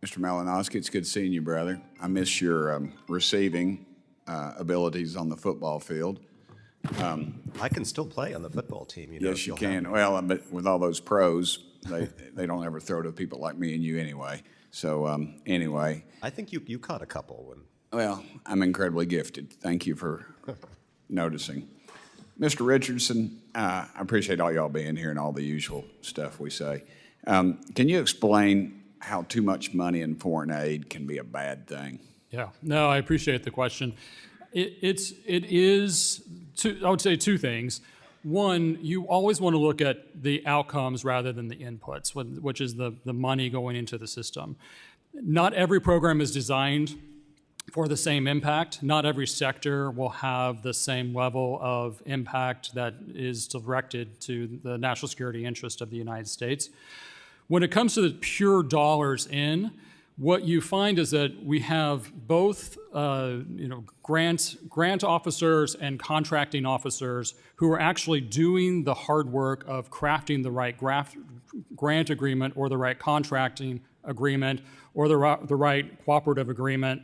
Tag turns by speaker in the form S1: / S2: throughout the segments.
S1: Mr. Malinowski, it's good seeing you, brother. I miss your receiving abilities on the football field.
S2: I can still play on the football team. You know,
S1: Yes, you can. Well, but with all those pros, they don't ever throw to people like me and you anyway. So anyway.
S2: I think you caught a couple.
S1: Well, I'm incredibly gifted. Thank you for noticing. Mr. Richardson, I appreciate all y'all being here and all the usual stuff we say. Can you explain how too much money in foreign aid can be a bad thing?
S3: Yeah, no, I appreciate the question. It is, I would say two things. One, you always want to look at the outcomes rather than the inputs, which is the money going into the system. Not every program is designed for the same impact. Not every sector will have the same level of impact that is directed to the national security interest of the United States. When it comes to the pure dollars in, what you find is that we have both grant officers and contracting officers who are actually doing the hard work of crafting the right grant agreement or the right contracting agreement or the right cooperative agreement.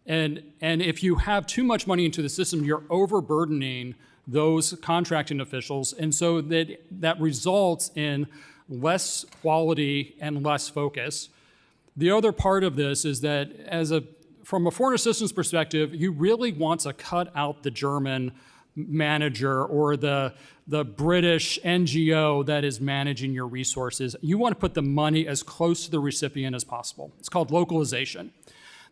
S3: And if you have too much money into the system, you're overburdening those contracting officials, and so that results in less quality and less focus. The other part of this is that from a foreign assistance perspective, you really want to cut out the German manager or the British NGO that is managing your resources. You want to put the money as close to the recipient as possible. It's called localization.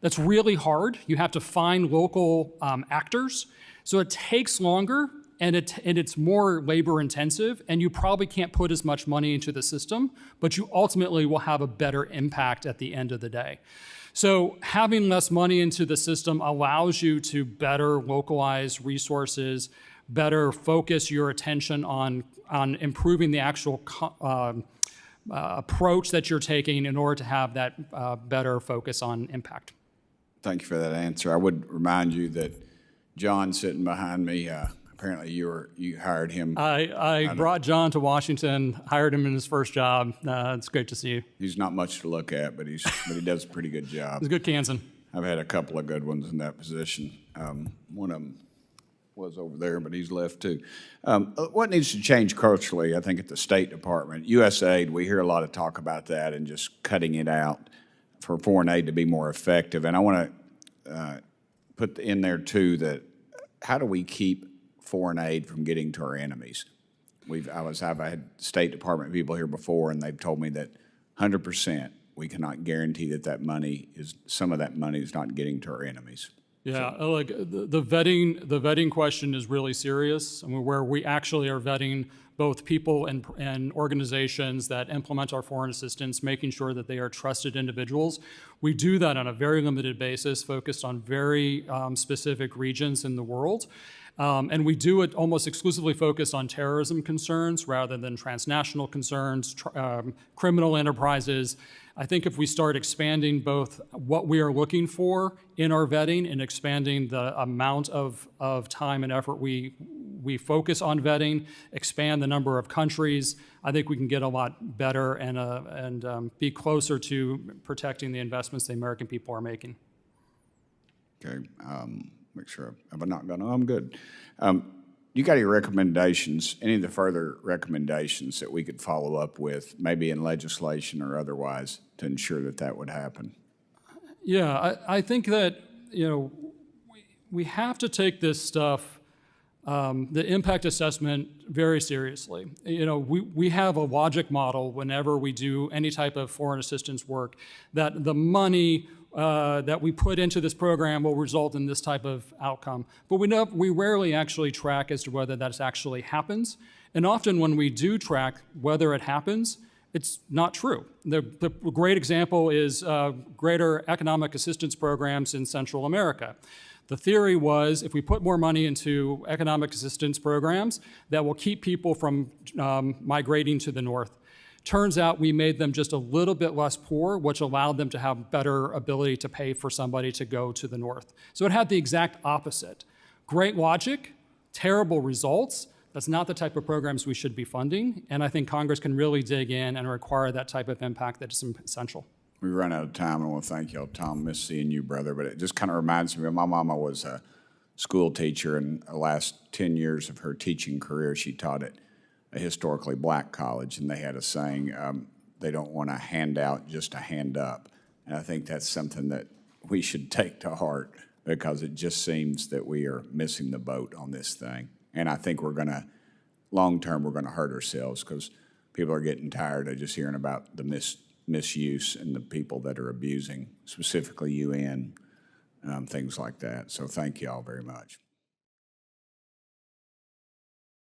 S3: That's really hard. You have to find local actors. So it takes longer and it's more labor intensive, and you probably can't put as much money into the system, but you ultimately will have a better impact at the end of the day. So having less money into the system allows you to better localize resources, better focus your attention on improving the actual approach that you're taking in order to have that better focus on impact.
S1: Thank you for that answer. I would remind you that John sitting behind me, apparently you hired him.
S3: I brought John to Washington, hired him in his first job. It's great to see you.
S1: He's not much to look at, but he does a pretty good job.
S3: He's a good Kansan.
S1: I've had a couple of good ones in that position. One of them was over there, but he's left too. What needs to change culturally, I think, at the State Department? USAID, we hear a lot of talk about that and just cutting it out for foreign aid to be more effective. And I want to put in there too that how do we keep foreign aid from getting to our enemies? I've had State Department people here before, and they've told me that 100% we cannot guarantee that some of that money is not getting to our enemies.
S3: Yeah, so, like the vetting question is really serious. I mean, where we actually are vetting both people and organizations that implement our foreign assistance, making sure that they are trusted individuals. We do that on a very limited basis, focused on very specific regions in the world. And we do it almost exclusively focused on terrorism concerns rather than transnational concerns, criminal enterprises. I think if we start expanding both what we are looking for in our vetting and expanding the amount of time and effort we focus on vetting, expand the number of countries, I think we can get a lot better and be closer to protecting the investments the American people are making.
S1: Okay. Make sure I've not gone. Oh, I'm good. You got any recommendations, any of the further recommendations that we could follow up with, maybe in legislation or otherwise, to ensure that would happen?
S3: Yeah, I think that, we have to take this stuff, the impact assessment, very seriously. We have a logic model whenever we do any type of foreign assistance work that the money that we put into this program will result in this type of outcome. But we rarely actually track as to whether that actually happens. And often when we do track whether it happens, it's not true. The great example is greater economic assistance programs in Central America. The theory was if we put more money into economic assistance programs, that will keep people from migrating to the north. Turns out we made them just a little bit less poor, which allowed them to have better ability to pay for somebody to go to the north. So it had the exact opposite. Great logic, terrible results. That's not the type of programs we should be funding, and I think Congress can really dig in and require that type of impact that is essential.
S1: We run out of time. I want to thank y'all. Tom, miss seeing you, brother. But it just kind of reminds me, my mama was a school teacher, and the last 10 years of her teaching career, she taught at a historically black college, and they had a saying, they don't want a handout, just a hand up. And I think that's something that we should take to heart, because it just seems that we are missing the boat on this thing. And I think we're going to, long term, we're going to hurt ourselves, because people are getting tired of just hearing about the misuse and the people that are abusing, specifically UN, things like that. So thank you all very much.